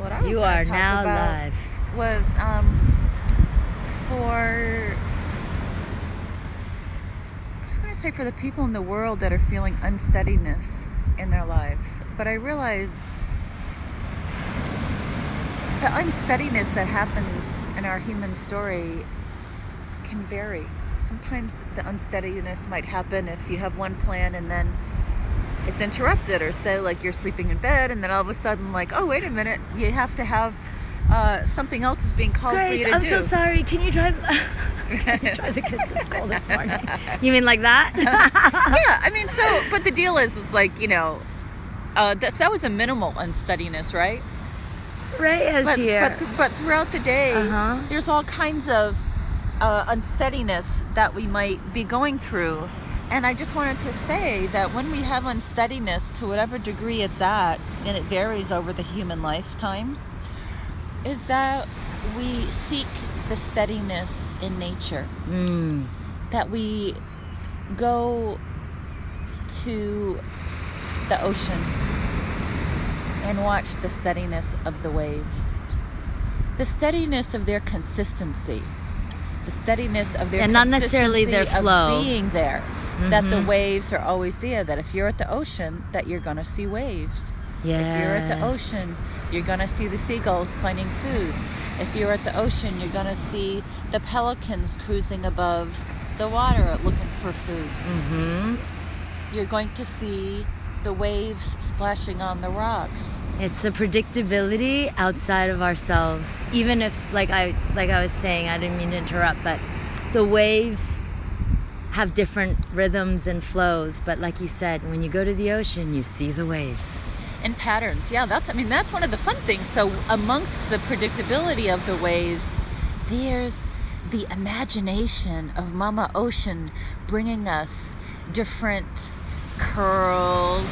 what I was You going are to talk now about live. was for the people in the world that are feeling unsteadiness in their lives. But I realize the unsteadiness that happens in our human story can vary. Sometimes the unsteadiness might happen if you have one plan and then it's interrupted, or say like you're sleeping in bed and then all of a sudden like, oh wait a minute, you have to have something else is being called Grace, for you to I'm do. so sorry. Can you drive drive the kids to school this morning? You mean like that? Yeah, I mean, so, but the deal is, it's like, that was a minimal unsteadiness, right? Ray is here. But throughout the day, there's all kinds of unsteadiness that we might be going through. And I just wanted to say that when we have unsteadiness, to whatever degree it's at, and it varies over the human lifetime, is that we seek the steadiness in nature. That we go to the ocean and watch the steadiness of the waves. The steadiness of their consistency. The steadiness of their and not necessarily their flow. Of being there. That the waves are always there. That if you're at the ocean, that you're going to see waves. Yes. If you're at the ocean, you're going to see the seagulls finding food. If you're at the ocean, you're going to see the pelicans cruising above the water looking for food. You're going to see the waves splashing on the rocks. It's a predictability outside of ourselves. Even if, like I was saying, I didn't mean to interrupt, but the waves have different rhythms and flows. But like you said, when you go to the ocean, you see the waves. And patterns. Yeah, that's one of the fun things. So amongst the predictability of the waves, there's the imagination of Mama Ocean bringing us different curls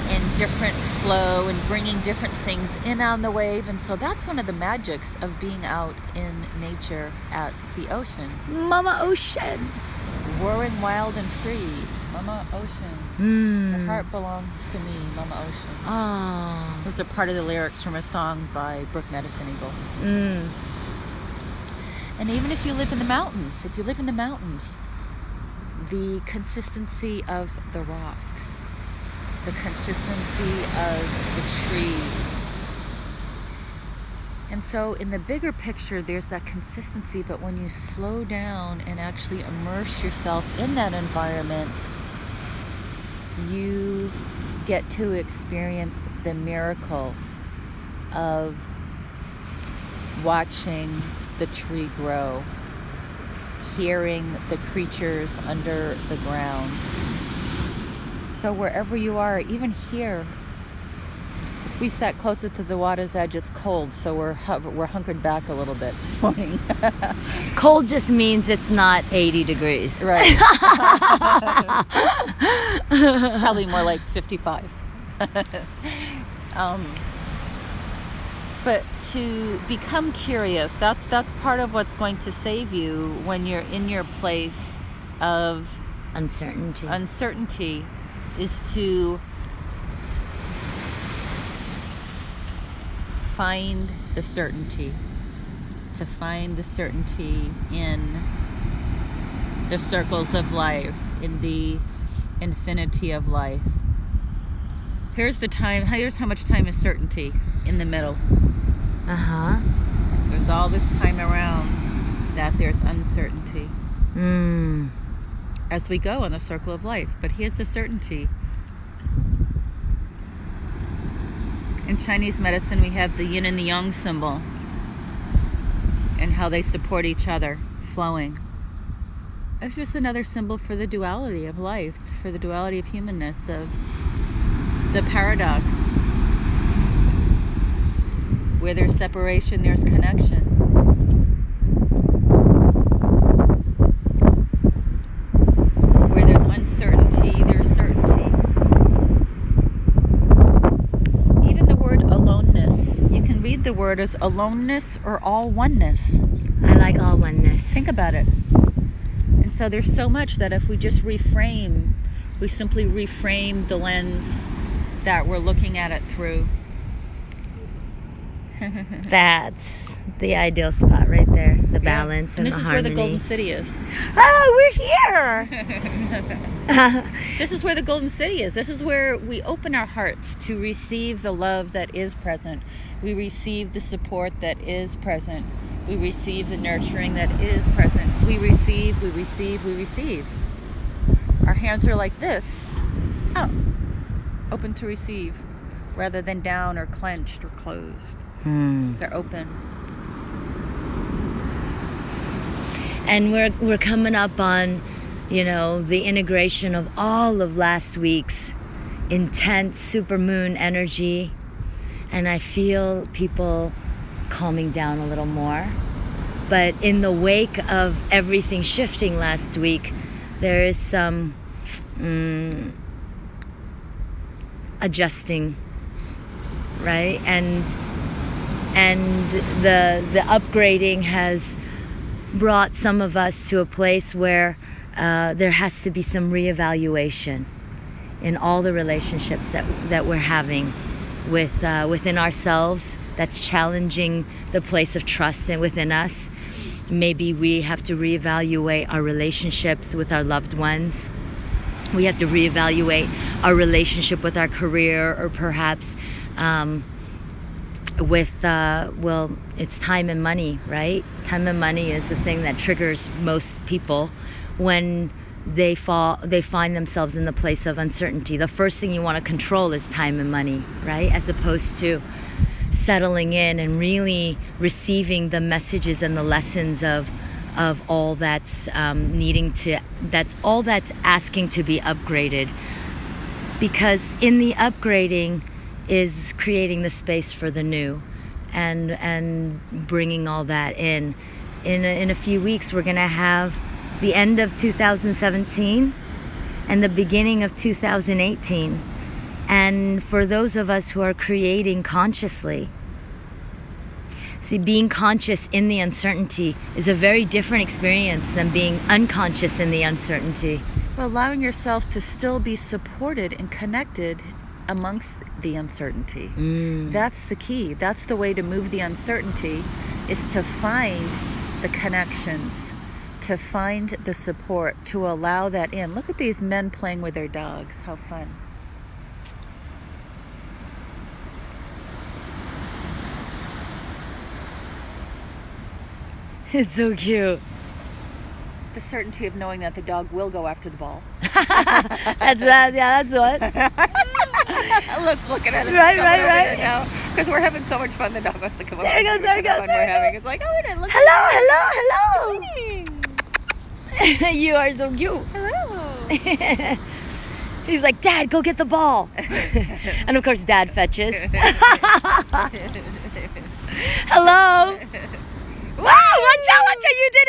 and different flow and bringing different things in on the wave. And so that's one of the magics of being out in nature at the ocean. Mama Ocean. Roaring wild and free. Mama Ocean. Your heart belongs to me, Mama Ocean. Oh. Those are part of the lyrics from a song by Brooke Medicine Eagle. And even if you live in the mountains, the consistency of the rocks, the consistency of the trees. And so in the bigger picture, there's that consistency, but when you slow down and actually immerse yourself in that environment, you get to experience the miracle of watching the tree grow, hearing the creatures under the ground. So wherever you are, even here, if we sat closer to the water's edge, it's cold, so we're hunkered back a little bit this morning. Cold just means it's not 80 degrees. Right. It's probably more like 55. But to become curious, that's part of what's going to save you when you're in your place of uncertainty, is to find the certainty. To find the certainty in the circles of life, in the infinity of life. Here's how much time is certainty in the middle. There's all this time around that there's uncertainty. As we go on the circle of life. But here's the certainty. In Chinese medicine, we have the yin and the yang symbol, and how they support each other, flowing. It's just another symbol for the duality of life, for the duality of humanness, of the paradox. Where there's separation, there's connection. Where there's uncertainty, there's certainty. Even the word aloneness, you can read the word as aloneness or all oneness. I like all oneness. Think about it. And so there's so much that if we just we simply reframe the lens that we're looking at it through. That's the ideal spot right there. The balance and this the is harmony. where the Golden City is. Oh, we're here! This is where the Golden City is. This is where we open our hearts to receive the love that is present. We receive the support that is present. We receive the nurturing that is present. We receive, we receive, we receive. Our hands are like this. Oh, open to receive, rather than down or clenched or closed. They're open. And we're coming up on, the integration of all of last week's intense supermoon energy. And I feel people calming down a little more. But in the wake of everything shifting last week, there is some adjusting, right? And the upgrading has brought some of us to a place where there has to be some reevaluation in all the relationships that we're having within ourselves. That's challenging the place of trust within us. Maybe we have to reevaluate our relationships with our loved ones. We have to reevaluate our relationship with our career, or perhaps it's time and money, right? Time and money is the thing that triggers most people when they find themselves in the place of uncertainty. The first thing you want to control is time and money, right? As opposed to settling in and really receiving the messages and the lessons of all that's that's asking to be upgraded. Because in the upgrading is creating the space for the new, and bringing all that in. In a few weeks, we're gonna have the end of 2017 and the beginning of 2018. And for those of us who are creating consciously, being conscious in the uncertainty is a very different experience than being unconscious in the uncertainty. Well, allowing yourself to still be supported and connected amongst the uncertainty. That's the key. That's the way to move the uncertainty, is to find the connections, to find the support, to allow that in. Look at these men playing with their dogs. How fun. It's so cute. The certainty of knowing that the dog will go after the ball. That's what. Let's look at it. Right. Now, because we're having so much fun. The dog wants to come over. There it goes. We're having. It's like, oh, look. Hello. You are so cute. Hello. He's like, Dad, go get the ball. And of course, Dad fetches. Hello. Wow, watch out, you did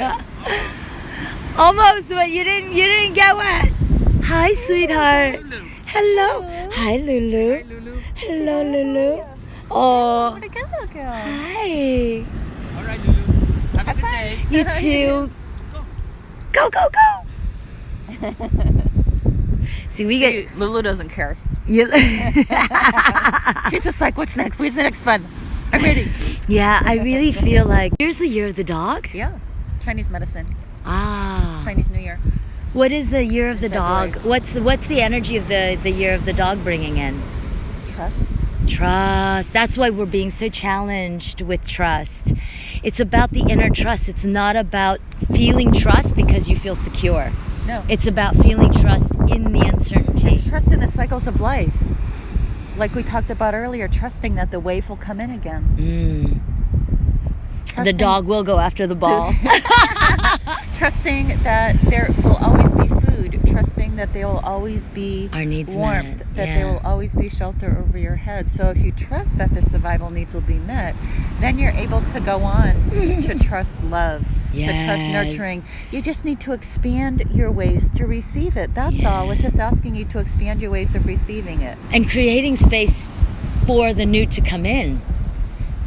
it. Almost, but you didn't get wet. Hi, sweetheart. Hello. Hi, Lulu. Hello, Lulu. Oh. What a good little girl. Hi. All right, Lulu. Have a good day. You too. Go. See, Lulu doesn't care. You, She's just like, what's next? Where's the next fun? I'm ready. yeah, I really feel like here's the year of the dog. Yeah. Chinese medicine. Ah. Chinese New Year. What is the year of the February. dog? What's the energy of the year of the dog bringing in? Trust. Trust. That's why we're being so challenged with trust. It's about the inner trust. It's not about feeling trust because you feel secure. No. It's about feeling trust in the uncertainty. It's trust in the cycles of life. Like we talked about earlier, trusting that the wave will come in again. The Trusting- dog will go after the ball. Trusting that there will always be food. Trusting that there will always be Our needs warmth. met. That Yeah. there will always be shelter over your head. So if you trust that the survival needs will be met, then you're able to go on to trust love. To trust Yes. nurturing. You just need to expand your ways to receive it. That's all. It's just asking you to expand your ways of receiving it. And creating space for the new to come in.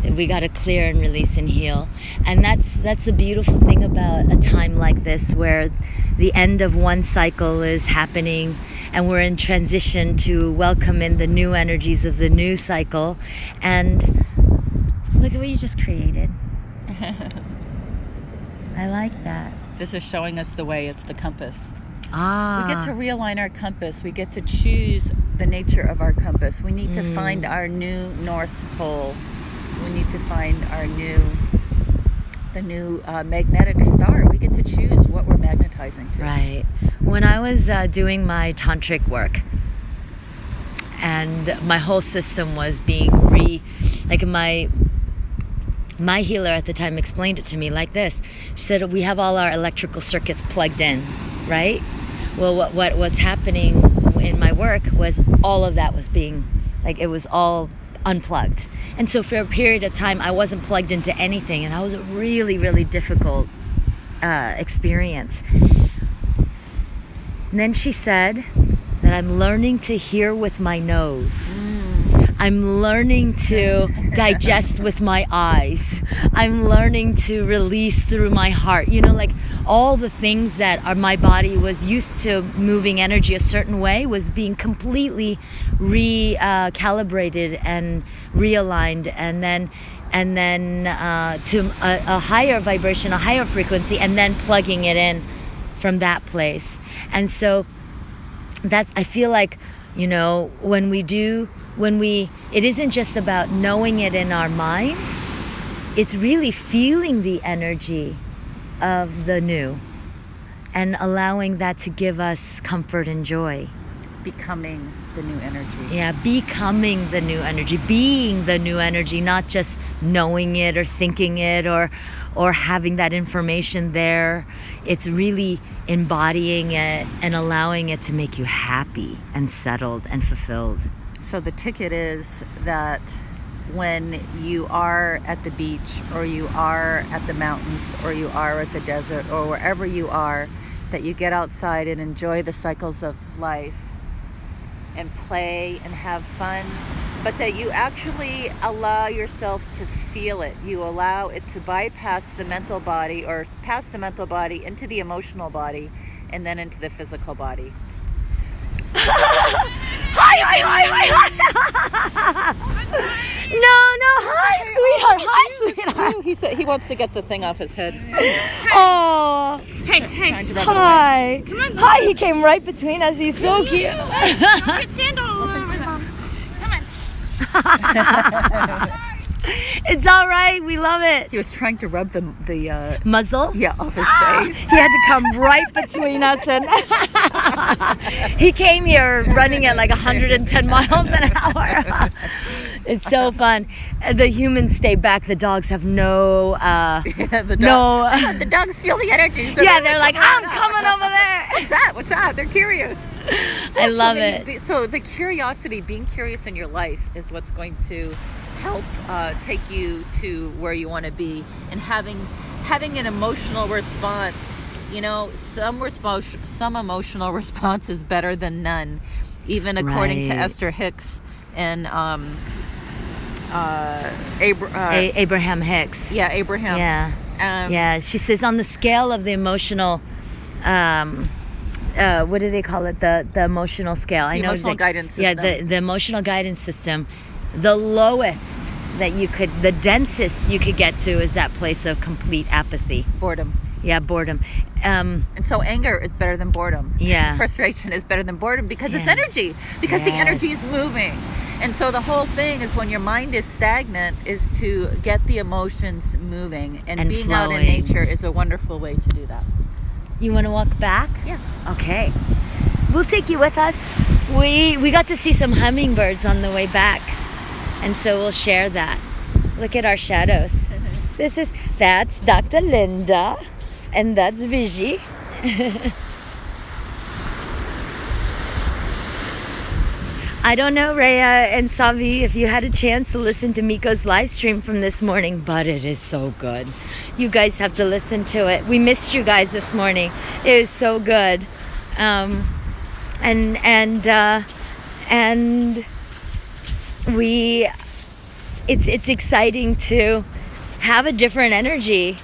We got to clear and release and heal. And that's the beautiful thing about a time like this, where the end of one cycle is happening and we're in transition to welcome in the new energies of the new cycle. And look at what you just created. I like that. This is showing us the way. It's the compass. Ah. We get to realign our compass. We get to choose the nature of our compass. We need to find our new North Pole. We need to find the new magnetic star. We get to choose what we're magnetizing to. Right. When I was doing my tantric work, and my whole system was being my healer at the time explained it to me like this. She said, we have all our electrical circuits plugged in, right? Well, what was happening in my work was all of that was being, it was all unplugged. And so for a period of time, I wasn't plugged into anything, and that was a really, really difficult experience. And then she said that I'm learning to hear with my nose. I'm learning to digest with my eyes. I'm learning to release through my heart. All the things that my body was used to moving energy a certain way was being completely recalibrated and realigned, and then to a higher vibration, a higher frequency, and then plugging it in from that place. And so I feel like, it isn't just about knowing it in our mind, it's really feeling the energy of the new and allowing that to give us comfort and joy. Becoming the new energy. Yeah, becoming the new energy, being the new energy, not just knowing it or thinking it or having that information there. It's really embodying it and allowing it to make you happy and settled and fulfilled. So the ticket is that when you are at the beach, or you are at the mountains, or you are at the desert, or wherever you are, that you get outside and enjoy the cycles of life and play and have fun, but that you actually allow yourself to feel it. You allow it to bypass the mental body, or pass the mental body into the emotional body, and then into the physical body. Hi. Hi, sweetheart. He said he wants to get the thing off his head. Oh. Hey. Hi. Come on. Hi, he came right between us. He's so cute. Get stand all over them. Come on. It's all right. We love it. He was trying to rub the Muzzle? yeah, off his face. He had to come right between us, and he came here running at 110 miles an hour. It's so fun. The humans stay back. The dogs have no The dogs feel the energy. So they're like, I'm coming over there. What's that? They're curious. I love it. So the curiosity, being curious in your life, is what's going to help take you to where you want to be, and having an emotional response. Some emotional response is better than none, even according to Esther Hicks and Abraham Hicks. Yeah, Abraham. Yeah. She says on the scale of the emotional, what do they call it? The emotional scale. The emotional guidance system. Yeah, the emotional guidance system. The lowest the densest you could get to is that place of complete apathy. Boredom. Yeah, boredom. And so anger is better than boredom. Yeah. Frustration is better than boredom because it's energy. Because the energy is moving. And so the whole thing is, when your mind is stagnant, is to get the emotions moving. And being flowing. Out in nature is a wonderful way to do that. You want to walk back? Yeah. Okay. We'll take you with us. We got to see some hummingbirds on the way back. And so we'll share that. Look at our shadows. That's Dr. Linda. And that's Viji. I don't know, Rhea and Savi, if you had a chance to listen to Miko's live stream from this morning, but it is so good. You guys have to listen to it. We missed you guys this morning. It was so good. And we it's exciting to have a different energy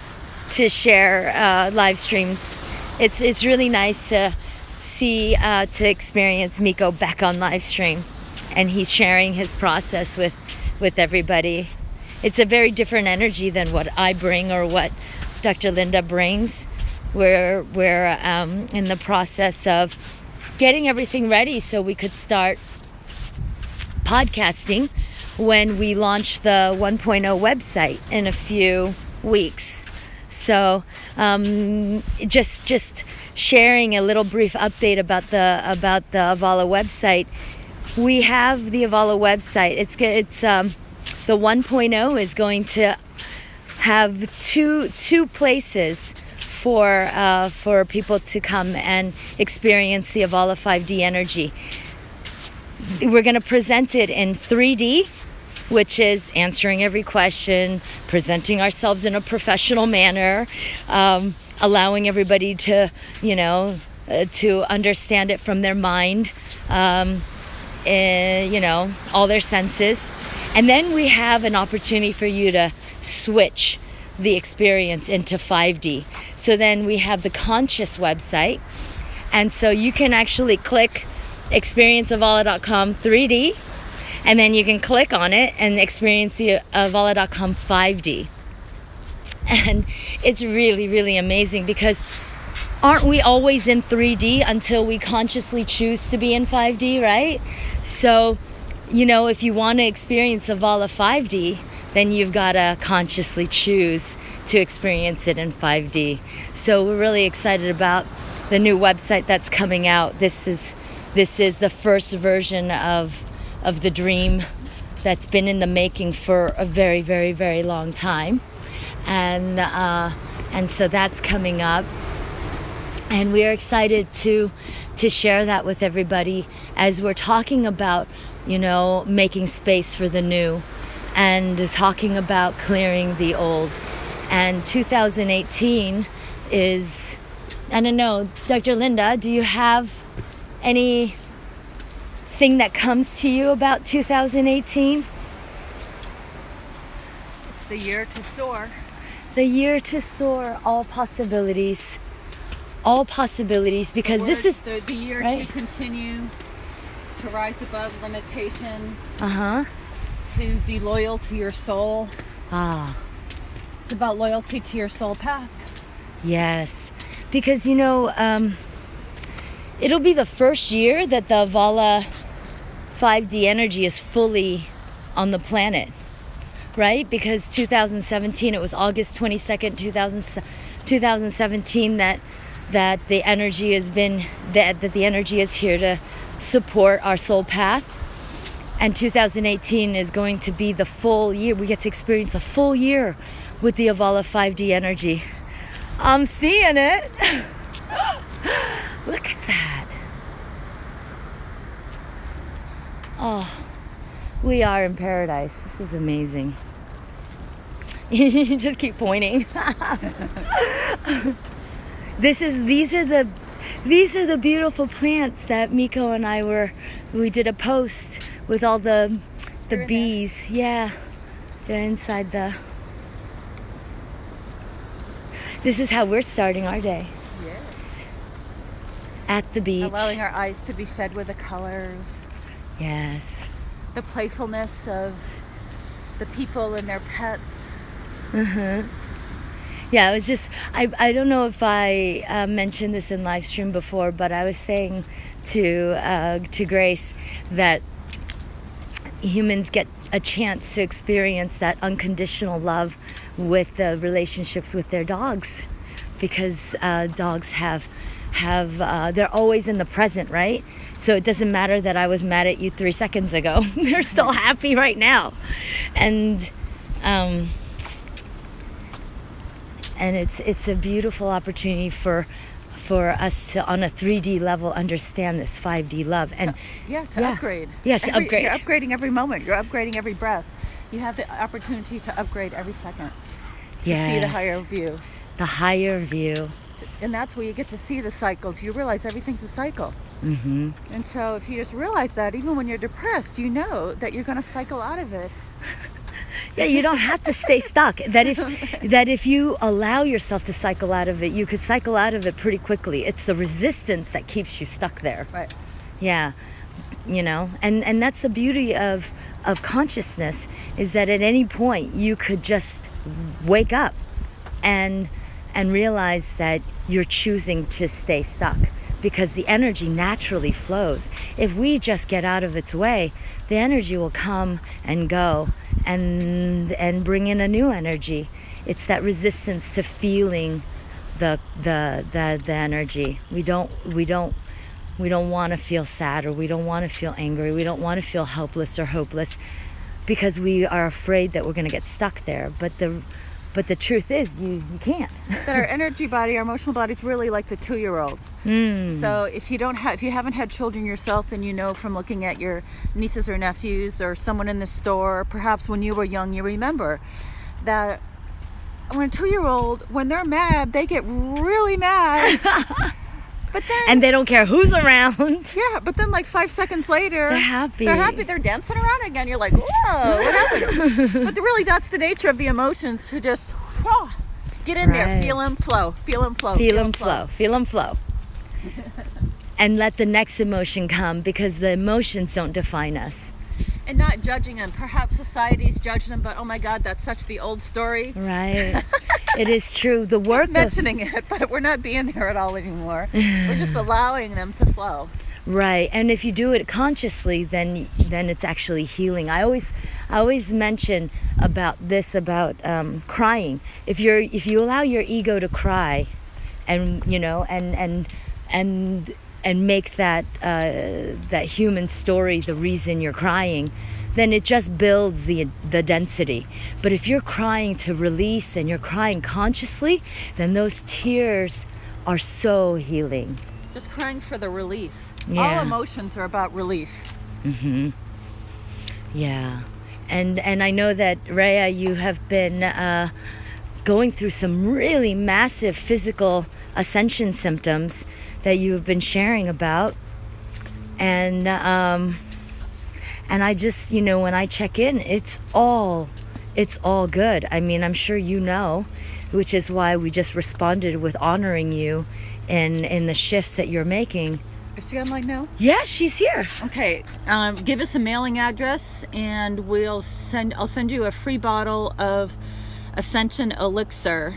to share live streams. It's really nice to see to experience Miko back on live stream, and he's sharing his process with everybody. It's a very different energy than what I bring or what Dr. Linda brings. We're in the process of getting everything ready so we could start podcasting when we launch the 1.0 website in a few weeks. So just sharing a little brief update about the Avala website. We have the Avala website. It's the 1.0 is going to have two places for people to come and experience the Avala 5D energy. We're going to present it in 3D, which is answering every question, presenting ourselves in a professional manner, allowing everybody to, to understand it from their mind, all their senses. And then we have an opportunity for you to switch the experience into 5D. So then we have the conscious website. And so you can actually click experienceavala.com 3D, and then you can click on it and experience the Avala.com 5D. And it's really, really amazing, because aren't we always in 3D until we consciously choose to be in 5D, right? So, if you want to experience Avala 5D, then you've got to consciously choose to experience it in 5D. So we're really excited about the new website that's coming out. This is the first version of the dream that's been in the making for a very, very, very long time. And so that's coming up. And we are excited to share that with everybody as we're talking about, making space for the new, and talking about clearing the old. And 2018 is, I don't know, Dr. Linda, do you have anything that comes to you about 2018? It's the year to soar. The year to soar, all possibilities. All possibilities, because this is the year, right? To continue to rise above limitations. To be loyal to your soul. It's about loyalty to your soul path. Yes, because it'll be the first year that the Avala 5D energy is fully on the planet, right? Because 2017, it was August 22nd, 2017 that the energy has been, that the energy is here to support our soul path. And 2018 is going to be the full year. We get to experience a full year with the Avala 5D energy. I'm seeing it. Look at that. Oh, we are in paradise. This is amazing. You just keep pointing. These are the beautiful plants that Miko and I we did a post with all the bees. There. Yeah, they're inside this is how we're starting our day. Yeah. At the beach. Allowing our eyes to be fed with the colors. Yes. The playfulness of the people and their pets. Yeah, it was just, I don't know if I mentioned this in live stream before, but I was saying to Grace that humans get a chance to experience that unconditional love with the relationships with their dogs, because dogs have they're always in the present, right? So it doesn't matter that I was mad at you 3 seconds ago. They're still happy right now. And it's a beautiful opportunity for us to, on a 3D level, understand this 5D love. And upgrade. Yeah, to upgrade. You're upgrading every moment. You're upgrading every breath. You have the opportunity to upgrade every second. To see the higher view. The higher view. And that's where you get to see the cycles. You realize everything's a cycle. Mm-hmm. And so if you just realize that, even when you're depressed, you know that you're going to cycle out of it. Yeah, you don't have to stay stuck. That if you allow yourself to cycle out of it, you could cycle out of it pretty quickly. It's the resistance that keeps you stuck there. Right. Yeah. You know, and that's the beauty of consciousness, is that at any point you could just wake up and realize that you're choosing to stay stuck, because the energy naturally flows. If we just get out of its way, the energy will come and go and bring in a new energy. It's that resistance to feeling the energy. We don't want to feel sad, or we don't want to feel angry. We don't want to feel helpless or hopeless, because we are afraid that we're going to get stuck there. But the truth is, you can't. That our energy body, our emotional body, is really like the 2-year-old. So if you haven't had children yourself, then you know from looking at your nieces or nephews or someone in the store, or perhaps when you were young, you remember that when a 2-year-old, when they're mad, they get really mad. But then, and they don't care who's around. Yeah, but then like 5 seconds later, they're happy. They're dancing around again. You're like, whoa, what happened? But really, that's the nature of the emotions, to just get in there, feel them flow, feel them flow, feel them flow, feel them flow. And let the next emotion come, because the emotions don't define us. And not judging them. Perhaps society's judging them, but oh my God, that's such the old story. Right. It is true. The work of mentioning it, but we're not being there at all anymore. We're just allowing them to flow. Right. And if you do it consciously, then it's actually healing. I always mention about crying. If you allow your ego to cry, and you know, and make that human story the reason you're crying, then it just builds the density. But if you're crying to release and you're crying consciously, then those tears are so healing. Just crying for the relief. Yeah. All emotions are about relief. Mm-hmm. Yeah. And I know that, Rhea, you have been going through some really massive physical ascension symptoms that you have been sharing about. And I just, you know, when I check in, it's all good. I mean, I'm sure you know, which is why we just responded with honoring you in the shifts that you're making. Is she online now? Yeah, she's here. Okay, give us a mailing address, and I'll send you a free bottle of Ascension Elixir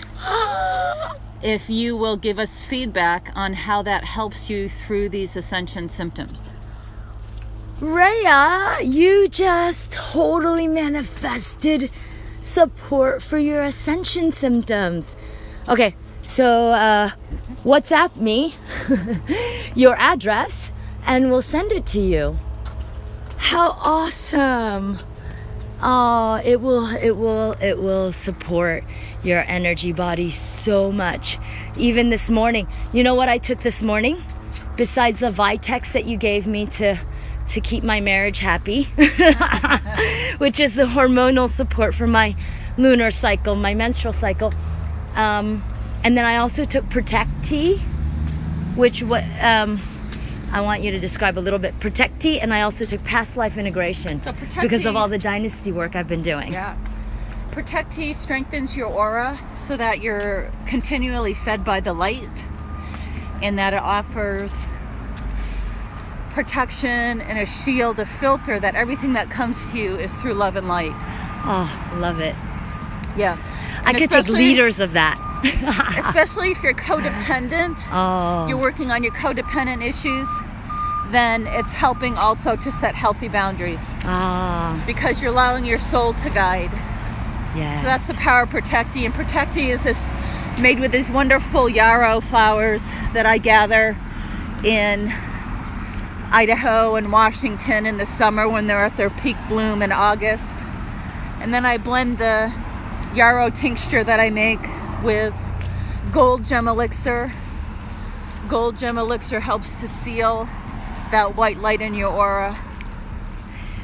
if you will give us feedback on how that helps you through these ascension symptoms. Rhea, you just totally manifested support for your ascension symptoms. Okay, so WhatsApp me your address and we'll send it to you. How awesome. Oh, it will support your energy body so much. Even this morning, you know what I took this morning? Besides the Vitex that you gave me to keep my marriage happy, which is the hormonal support for my lunar cycle, my menstrual cycle. And then I also took Protect Tea, which I want you to describe a little bit. Protect Tea, and I also took Past Life Integration because of all the dynasty work I've been doing. Yeah. Protect Tea strengthens your aura so that you're continually fed by the light, and that it offers protection and a shield, a filter, that everything that comes to you is through love and light. Oh, love it. Yeah. I could take liters of that. Especially if you're codependent, you're working on your codependent issues, then it's helping also to set healthy boundaries. Because you're allowing your soul to guide. Yes. So that's the power of Protect Tea. And Protect Tea is this made with these wonderful yarrow flowers that I gather in Idaho and Washington in the summer when they're at their peak bloom in August. And then I blend the yarrow tincture that I make with Gold Gem Elixir. Gold Gem Elixir helps to seal that white light in your aura.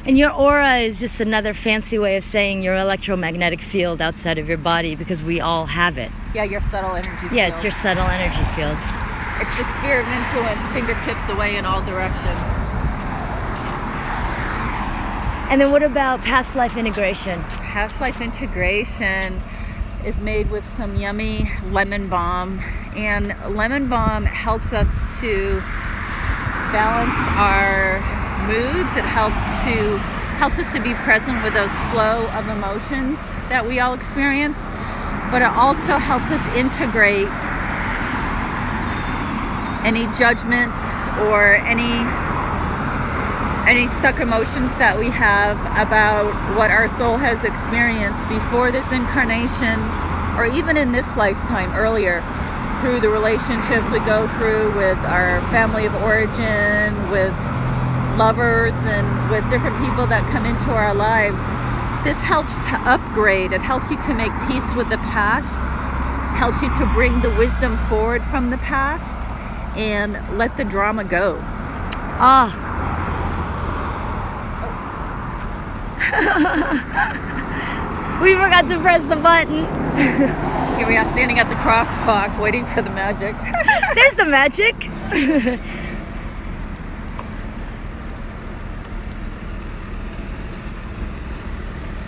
And your aura is just another fancy way of saying your electromagnetic field outside of your body, because we all have it. Yeah, your subtle energy field. Yeah, it's your subtle energy field. It's the sphere of influence, fingertips away in all directions. And then what about past life integration? Past life integration is made with some yummy lemon balm, and lemon balm helps us to balance our moods. It helps us to be present with those flow of emotions that we all experience, but it also helps us integrate any judgment or any stuck emotions that we have about what our soul has experienced before this incarnation, or even in this lifetime earlier, through the relationships we go through with our family of origin, with lovers, and with different people that come into our lives. This helps to upgrade. It helps you to make peace with the past, helps you to bring the wisdom forward from the past and let the drama go. Ah. We forgot to press the button. Here we are standing at the crosswalk waiting for the magic. There's the magic.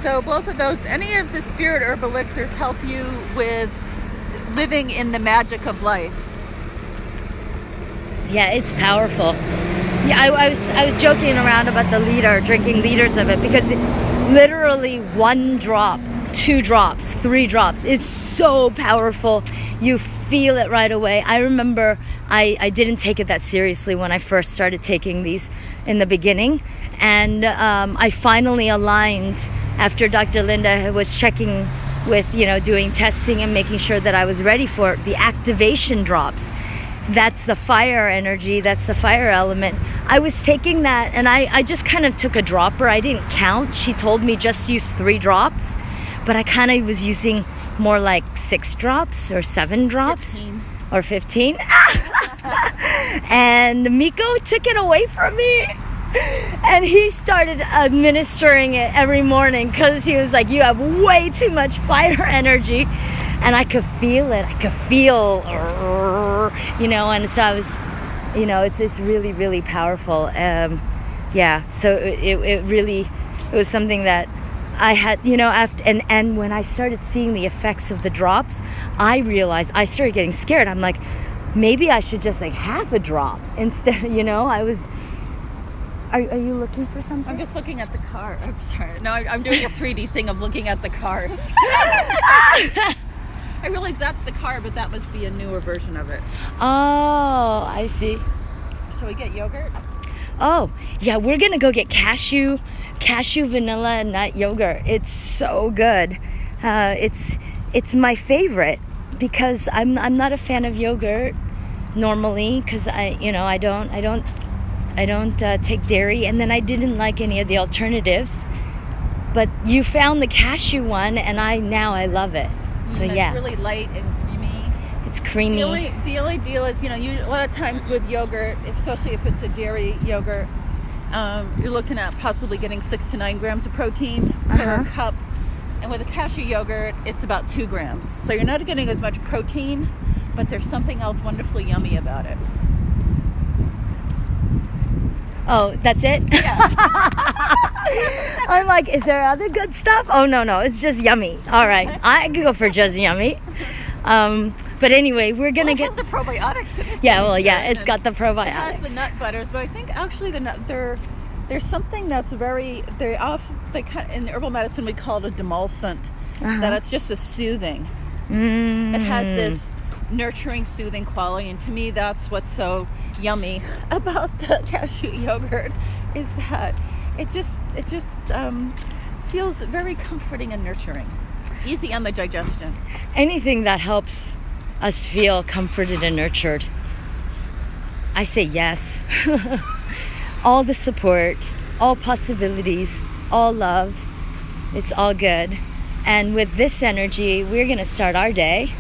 So both of those, any of the spirit herb elixirs help you with living in the magic of life. Yeah, it's powerful. Yeah, I was joking around about the liter, drinking liters of it, because literally 1 drop, 2 drops, 3 drops, it's so powerful. You feel it right away. I remember I didn't take it that seriously when I first started taking these in the beginning, and I finally aligned after Dr. Linda was checking with, doing testing and making sure that I was ready for it. The activation drops. That's the fire energy, that's the fire element. I was taking that, and I just kind of took a dropper. I didn't count. She told me just use 3 drops, but I kind of was using more like 6 drops or 7 drops 15. Or 15. And Miko took it away from me, and he started administering it every morning because he was like, you have way too much fire energy. And I could feel it. I could feel, and so I was, it's really, really powerful. So it was something that I had, after, and when I started seeing the effects of the drops, I realized I started getting scared. I'm like, maybe I should just like half a drop instead, I was. Are you looking for something? I'm just looking at the car. I'm sorry. No, I'm doing a 3D thing of looking at the cars. I realize that's the car, but that must be a newer version of it. Oh, I see. Shall we get yogurt? Oh, yeah, we're gonna go get cashew vanilla and nut yogurt. It's so good. It's my favorite because I'm not a fan of yogurt normally because I don't take dairy, and then I didn't like any of the alternatives. But you found the cashew one, and I love it. So it's yeah, really light and creamy. It's creamy. The only deal is, a lot of times with yogurt, especially if it's a dairy yogurt, you're looking at possibly getting 6 to 9 grams of protein per cup. And with a cashew yogurt, it's about 2 grams. So you're not getting as much protein, but there's something else wonderfully yummy about it. Oh, that's it? Yeah. I'm like, is there other good stuff? Oh, no, it's just yummy. All right, I could go for just yummy. But anyway, we're going to get... It has the probiotics in it. Yeah, well, yeah, it's got the probiotics. It has the nut butters, but I think actually there's something that's in herbal medicine we call it a demulcent, that it's just a soothing. It has this nurturing, soothing quality, and to me that's what's so yummy about the cashew yogurt, is that it just feels very comforting and nurturing, easy on the digestion. Anything that helps us feel comforted and nurtured, I say yes. All the support, all possibilities, all love, it's all good. And with this energy, we're gonna start our day,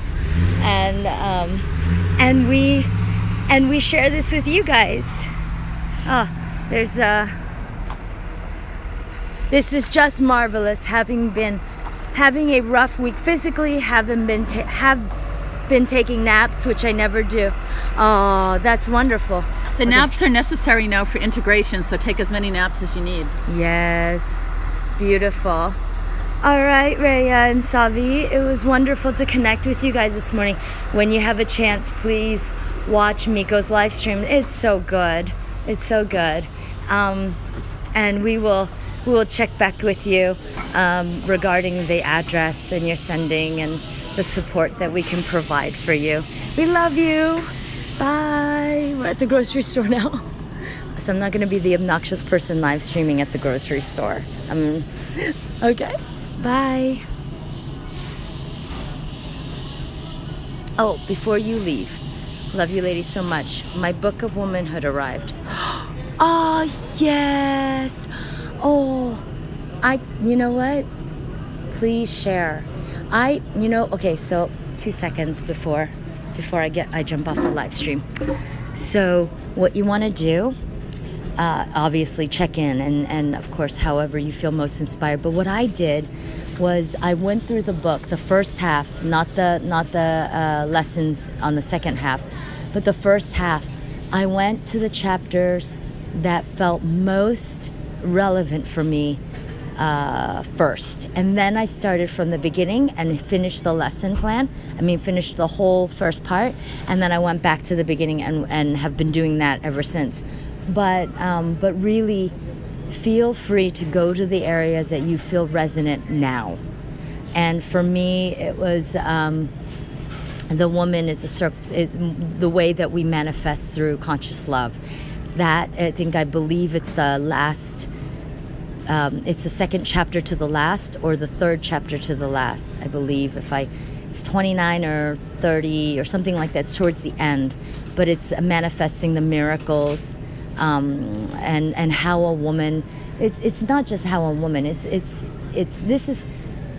and we share this with you guys. This is just marvelous. Having a rough week physically, have been taking naps, which I never do. Oh, that's wonderful. The naps are necessary now for integration, so take as many naps as you need. Yes. Beautiful. All right, Rhea and Savi, it was wonderful to connect with you guys this morning. When you have a chance, please watch Miko's live stream. It's so good. It's so good. And we will check back with you regarding the address and your sending and the support that we can provide for you. We love you. Bye. We're at the grocery store now. So I'm not going to be the obnoxious person live streaming at the grocery store. Okay. Bye. Oh, before you leave, love you ladies so much. My book of womanhood arrived. Oh, yes. Oh, you know what? Please share. Okay, so 2 seconds before I jump off the live stream. So what you want to do, obviously check in and of course, however you feel most inspired. But what I did was I went through the book, the first half, not the lessons on the second half, but the first half. I went to the chapters that felt most relevant for me first, and then I started from the beginning and finished the lesson plan. Finished the whole first part, and then I went back to the beginning and have been doing that ever since. But really, feel free to go to the areas that you feel resonant now. And for me, it was the woman is the way that we manifest through conscious love. That I believe it's the last. It's the second chapter to the last, or the third chapter to the last, I believe. It's 29 or 30 or something like that. It's towards the end, but it's manifesting the miracles, and how a woman. It's not just how a woman. This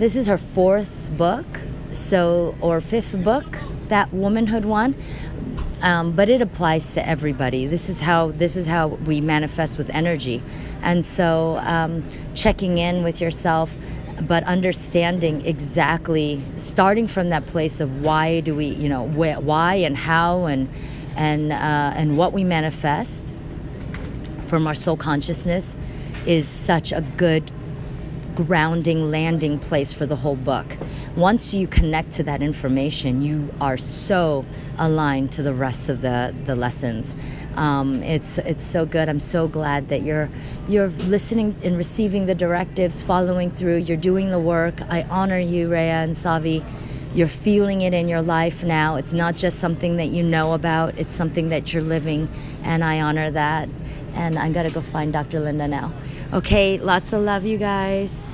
is her fourth book, or fifth book, that womanhood one. But it applies to everybody. This is how we manifest with energy. And so checking in with yourself, but understanding exactly, starting from that place of why do we, why and how and what we manifest from our soul consciousness is such a good grounding, landing place for the whole book. Once you connect to that information, you are so aligned to the rest of the lessons. It's so good. I'm so glad that you're listening and receiving the directives, following through. You're doing the work. I honor you, Rhea and Savi. You're feeling it in your life now. It's not just something that you know about. It's something that you're living, and I honor that. And I gotta go find Dr. Linda now. Okay, lots of love, you guys.